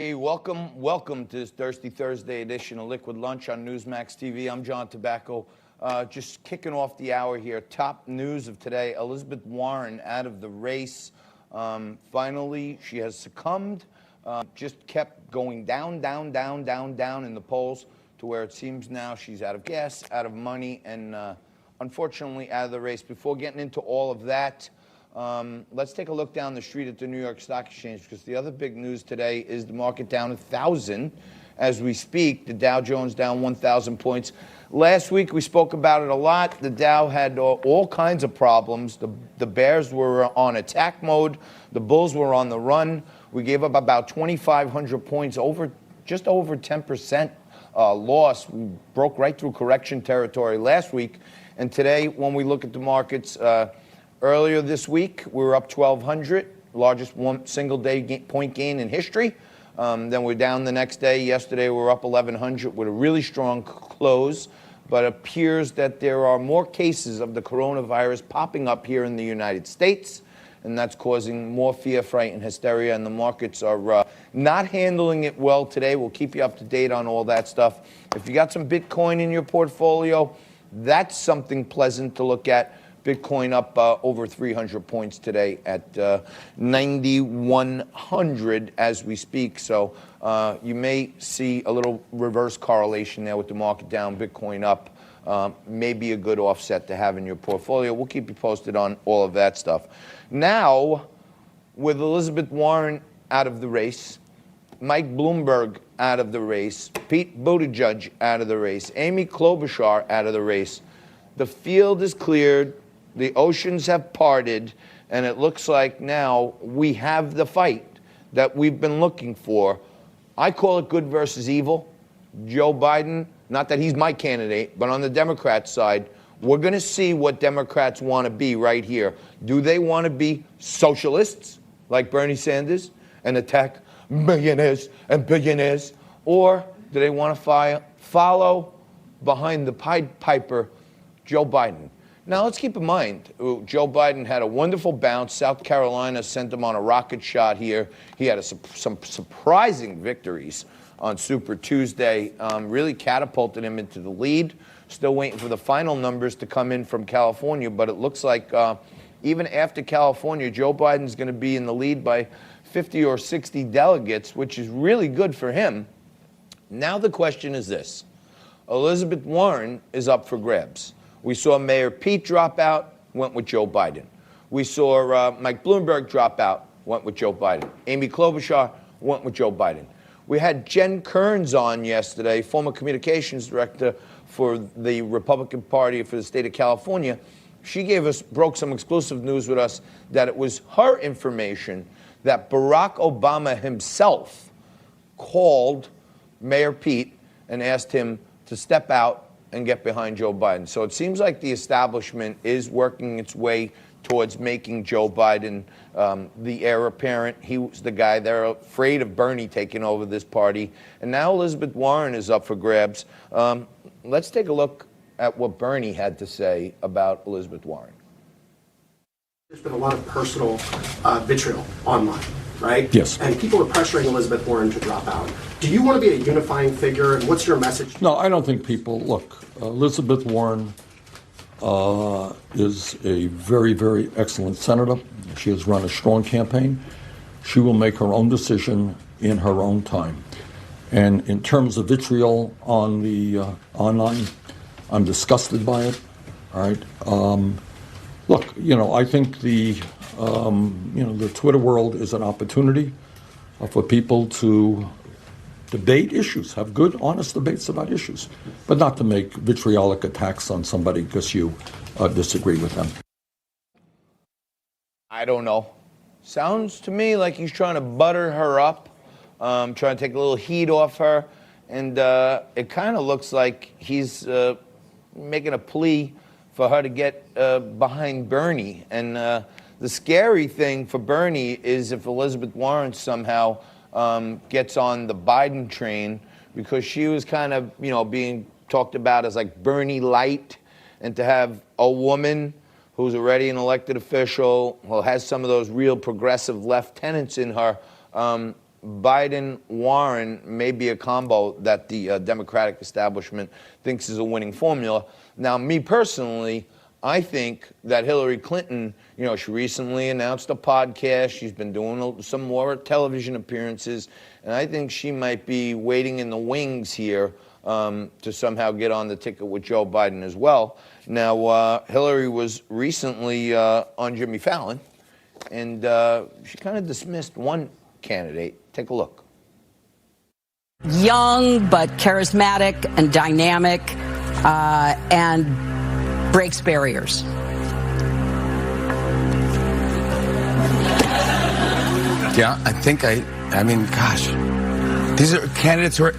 Hey, welcome to this Thirsty Thursday edition of Liquid Lunch on Newsmax TV. I'm John Tobacco. Just kicking off the hour here. Top news of today, Elizabeth Warren out of the race. Finally, she has succumbed. Just kept going down in the polls to where it seems now she's out of gas, out of money, and unfortunately out of the race. Before getting into all of that, let's take a look down the street at the New York Stock Exchange, because the other big news today is the market down 1,000 as we speak. The Dow Jones down 1,000 points. Last week we spoke about it a lot. The Dow had all kinds of problems. The bears were on attack mode. The bulls were on the run. We gave up about 2,500 points, just over 10% loss. We broke right through correction territory last week. And today, when we look at the markets, earlier this week, we were up 1,200, largest single-day point gain in history. Then we're down the next day. Yesterday, we were up 1,100 with a really strong close. But it appears that there are more cases of the coronavirus popping up here in the United States, and that's causing more fear, fright, and hysteria, and the markets are not handling it well today. We'll keep you up to date on all that stuff. If you got some Bitcoin in your portfolio, that's something pleasant to look at. Bitcoin up over 300 points today at 9,100 as we speak. So you may see a little reverse correlation there with the market down, Bitcoin up. Maybe a good offset to have in your portfolio. We'll keep you posted on all of that stuff. Now, with Elizabeth Warren out of the race, Mike Bloomberg out of the race, Pete Buttigieg out of the race, Amy Klobuchar out of the race, the field is cleared. The oceans have parted, and it looks like now we have the fight that we've been looking for. I call it good versus evil. Joe Biden, not that he's my candidate, but on the Democrat side, we're going to see what Democrats want to be right here. Do they want to be socialists like Bernie Sanders and attack millionaires and billionaires? Or do they want to follow behind the Pied Piper, Joe Biden? Now, let's keep in mind, Joe Biden had a wonderful bounce. South Carolina sent him on a rocket shot here. He had some surprising victories on Super Tuesday, really catapulted him into the lead. Still waiting for the final numbers to come in from California, but it looks like even after California, Joe Biden's going to be in the lead by 50 or 60 delegates, which is really good for him. Now the question is this. Elizabeth Warren is up for grabs. We saw Mayor Pete drop out, went with Joe Biden. We saw Mike Bloomberg drop out, went with Joe Biden. Amy Klobuchar went with Joe Biden. We had Jen Kearns on yesterday, former communications director for the Republican Party for the state of California. She broke some exclusive news with us that it was her information that Barack Obama himself called Mayor Pete and asked him to step out and get behind Joe Biden. So it seems like the establishment is working its way towards making Joe Biden the heir apparent. He was the guy. They're afraid of Bernie taking over this party. And now Elizabeth Warren is up for grabs. Let's take a look at what Bernie had to say about Elizabeth Warren. There's been a lot of personal vitriol online, right? Yes. And people are pressuring Elizabeth Warren to drop out. Do you want to be a unifying figure, and what's your message? No, I don't think people, look, Elizabeth Warren is a very, very excellent senator. She has run a strong campaign. She will make her own decision in her own time. And in terms of vitriol on the online, I'm disgusted by it. All right. Look, I think the Twitter world is an opportunity for people to debate issues, have good, honest debates about issues, but not to make vitriolic attacks on somebody because you disagree with them. I don't know. Sounds to me like he's trying to butter her up, trying to take a little heat off her, and it kind of looks like he's making a plea for her to get behind Bernie. And the scary thing for Bernie is if Elizabeth Warren somehow gets on the Biden train, because she was kind of, being talked about as like Bernie light, and to have a woman who's already an elected official, who has some of those real progressive left tenets in her, Biden-Warren may be a combo that the Democratic establishment thinks is a winning formula. Now, me personally, I think that Hillary Clinton, she recently announced a podcast. She's been doing some more television appearances, and I think she might be waiting in the wings here to somehow get on the ticket with Joe Biden as well. Now, Hillary was recently on Jimmy Fallon, and she kind of dismissed one candidate. Take a look. Young but charismatic and dynamic and breaks barriers. Yeah, I mean, gosh, these are candidates who are.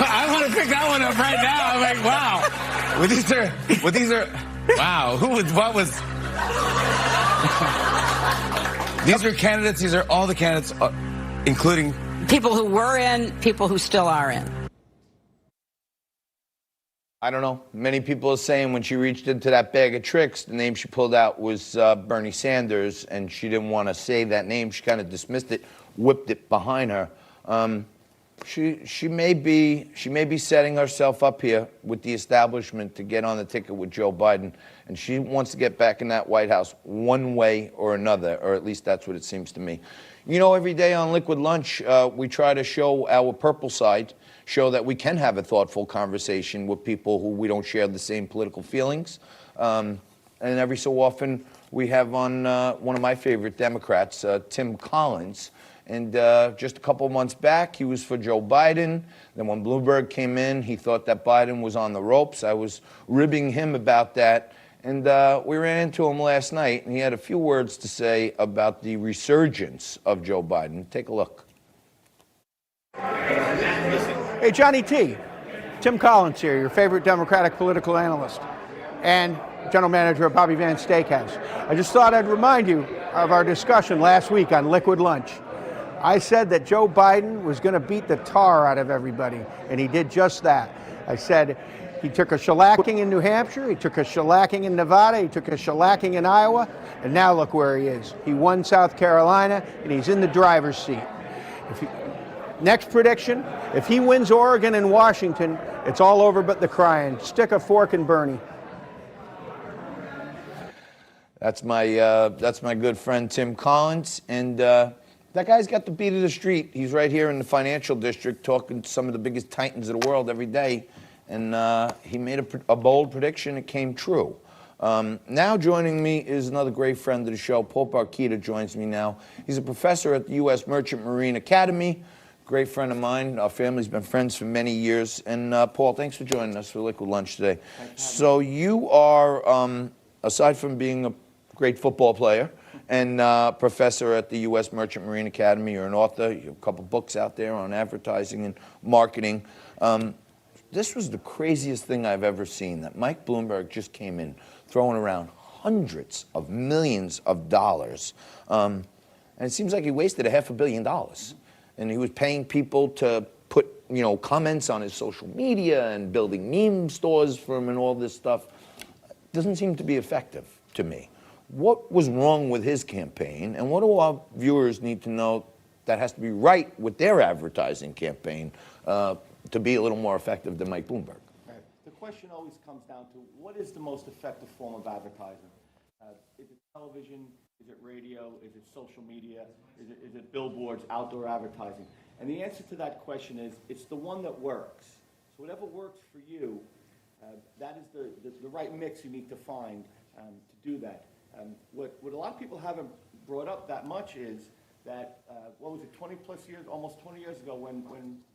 I want to pick that one up right now. I'm like, wow. Wow. What was? These are candidates. These are all the candidates, including People who were in, people who still are in. I don't know. Many people are saying when she reached into that bag of tricks, the name she pulled out was Bernie Sanders, and she didn't want to say that name. She kind of dismissed it, whipped it behind her. She may be setting herself up here with the establishment to get on the ticket with Joe Biden, and she wants to get back in that White House one way or another, or at least that's what it seems to me. Every day on Liquid Lunch, we try to show our purple side, show that we can have a thoughtful conversation with people who we don't share the same political feelings. And every so often, we have on one of my favorite Democrats, Tim Collins. And just a couple of months back, he was for Joe Biden. Then when Bloomberg came in, he thought that Biden was on the ropes. I was ribbing him about that. And we ran into him last night, and he had a few words to say about the resurgence of Joe Biden. Take a look. Hey, Johnny T. Tim Collins here, your favorite Democratic political analyst and general manager of Bobby Van Steakhouse. I just thought I'd remind you of our discussion last week on Liquid Lunch. I said that Joe Biden was going to beat the tar out of everybody, and he did just that. I said he took a shellacking in New Hampshire, he took a shellacking in Nevada, he took a shellacking in Iowa, and now look where he is. He won South Carolina, and he's in the driver's seat. Next prediction, if he wins Oregon and Washington, it's all over but the crying. Stick a fork in Bernie. That's my good friend Tim Collins, and that guy's got the beat of the street. He's right here in the financial district talking to some of the biggest titans of the world every day, and he made a bold prediction. It came true. Now joining me is another great friend of the show. Paul Barkita joins me now. He's a professor at the U.S. Merchant Marine Academy. Great friend of mine. Our family's been friends for many years. And Paul, thanks for joining us for Liquid Lunch today. So you are, aside from being a great football player and professor at the U.S. Merchant Marine Academy, you're an author. You have a couple books out there on advertising and marketing. This was the craziest thing I've ever seen, that Mike Bloomberg just came in throwing around hundreds of millions of dollars. And it seems like he wasted $500 million. And he was paying people to put, comments on his social media and building meme stores for him and all this stuff. Doesn't seem to be effective to me. What was wrong with his campaign, and what do our viewers need to know that has to be right with their advertising campaign to be a little more effective than Mike Bloomberg? Right. The question always comes down to, what is the most effective form of advertising? Is it television? Is it radio? Is it social media? Is it billboards, outdoor advertising? And the answer to that question is, it's the one that works. So whatever works for you, that is the right mix you need to find to do that. What a lot of people haven't brought up that much is that, 20 plus years, almost 20 years ago when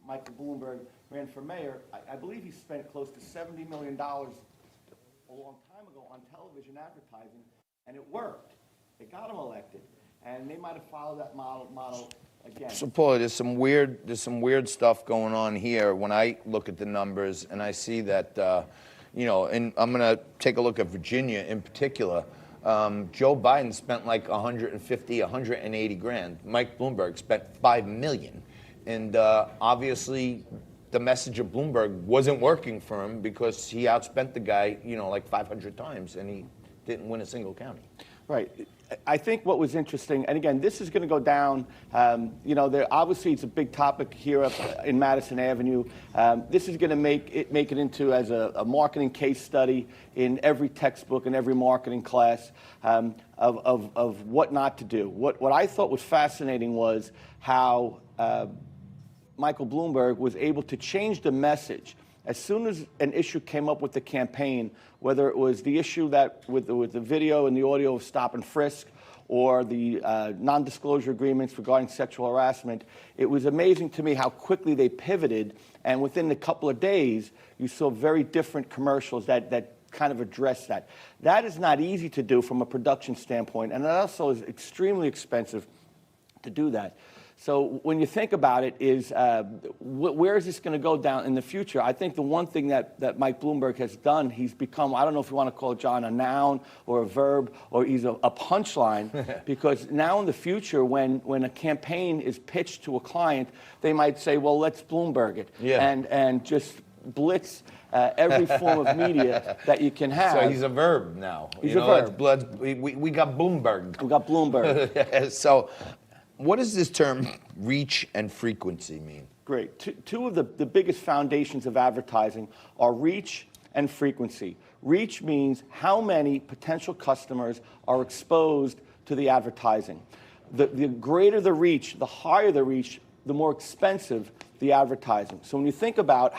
Michael Bloomberg ran for mayor, I believe he spent close to $70 million a long time ago on television advertising, and it worked. It got him elected, and they might have followed that model again. So, Paul, there's some weird stuff going on here when I look at the numbers, and I see that, and I'm going to take a look at Virginia in particular. Joe Biden spent like 180 grand. Mike Bloomberg spent $5 million, and obviously, the message of Bloomberg wasn't working for him because he outspent the guy, like 500 times, and he didn't win a single county. Right. I think what was interesting, and again, this is going to go down, obviously it's a big topic here up in Madison Avenue. This is going to make it into as a marketing case study in every textbook and every marketing class of what not to do. What I thought was fascinating was how Michael Bloomberg was able to change the message. As soon as an issue came up with the campaign, whether it was the issue that with the video and the audio of stop and frisk, or the non-disclosure agreements regarding sexual harassment, it was amazing to me how quickly they pivoted, and within a couple of days, you saw very different commercials that kind of address that. That is not easy to do from a production standpoint, and it also is extremely expensive to do that. So when you think about it, where is this going to go down in the future? I think the one thing that Mike Bloomberg has done, he's become, I don't know if you want to call John a noun or a verb, or he's a punchline, because now in the future, when a campaign is pitched to a client, they might say, well, let's Bloomberg it, and just blitz every form of media that you can have. So he's a verb now. He's a verb. We got Bloomberg. We got Bloomberg. So what does this term reach and frequency mean? Great. Two of the biggest foundations of advertising are reach and frequency. Reach means how many potential customers are exposed to the advertising. The greater the reach, the higher the reach, the more expensive the advertising. So when you think about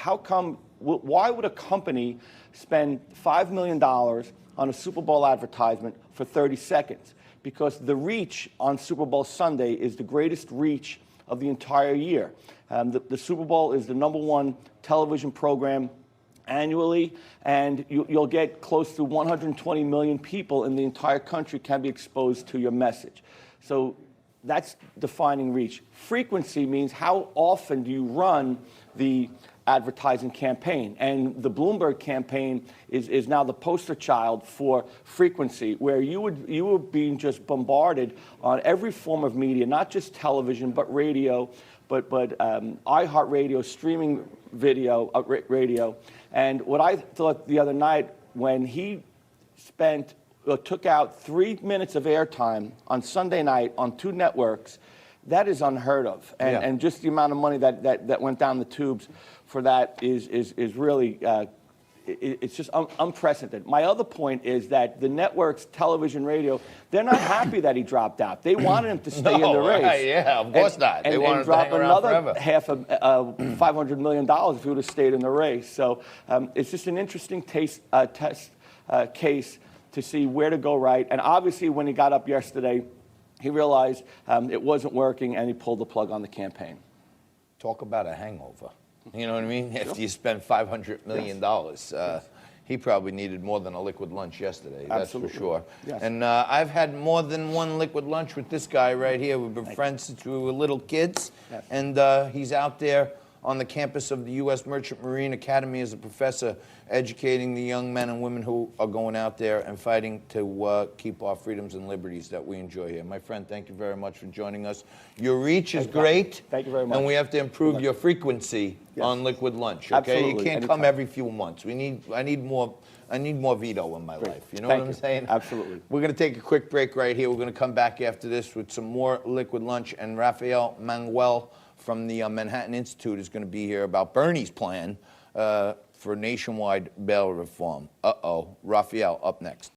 why would a company spend $5 million on a Super Bowl advertisement for 30 seconds? Because the reach on Super Bowl Sunday is the greatest reach of the entire year. The Super Bowl is the #1 television program annually, and you'll get close to 120 million people in the entire country can be exposed to your message. So that's defining reach. Frequency means how often do you run the advertising campaign, and the Bloomberg campaign is now the poster child for frequency, where you were being just bombarded on every form of media, not just television, but radio, but iHeartRadio, streaming video, radio. And what I thought the other night, when he took out 3 minutes of airtime on Sunday night on 2 networks, that is unheard of, and just the amount of money that went down the tubes for that is really it's just unprecedented. My other point is that the networks, television, radio, they're not happy that he dropped out. They wanted him to stay in the race. Right, yeah, of course not. They wanted and him to hang drop around another forever. half of $500 million if he would have stayed in the race. So it's just an interesting case to see where to go right. And obviously, when he got up yesterday, he realized it wasn't working, and he pulled the plug on the campaign. Talk about a hangover. You know what I mean? After you spend $500 million, he probably needed more than a liquid lunch yesterday. Absolutely. That's for sure. Yes. And I've had more than one liquid lunch with this guy right here. We've been friends since we were little kids. Yes. And he's out there on the campus of the U.S. Merchant Marine Academy as a professor, educating the young men and women who are going out there and fighting to keep our freedoms and liberties that we enjoy here. My friend, thank you very much for joining us. Your reach is great. Thank you very much. And we have to improve your frequency on liquid lunch. Okay, Absolutely. you can't Anytime. come every few months. I need more Vito in my life. You know what I'm saying? Absolutely. We're going to take a quick break right here. We're going to come back after this with some more liquid lunch, and Rafael Manuel from the Manhattan Institute is going to be here about Bernie's plan for nationwide bail reform. Rafael, up next.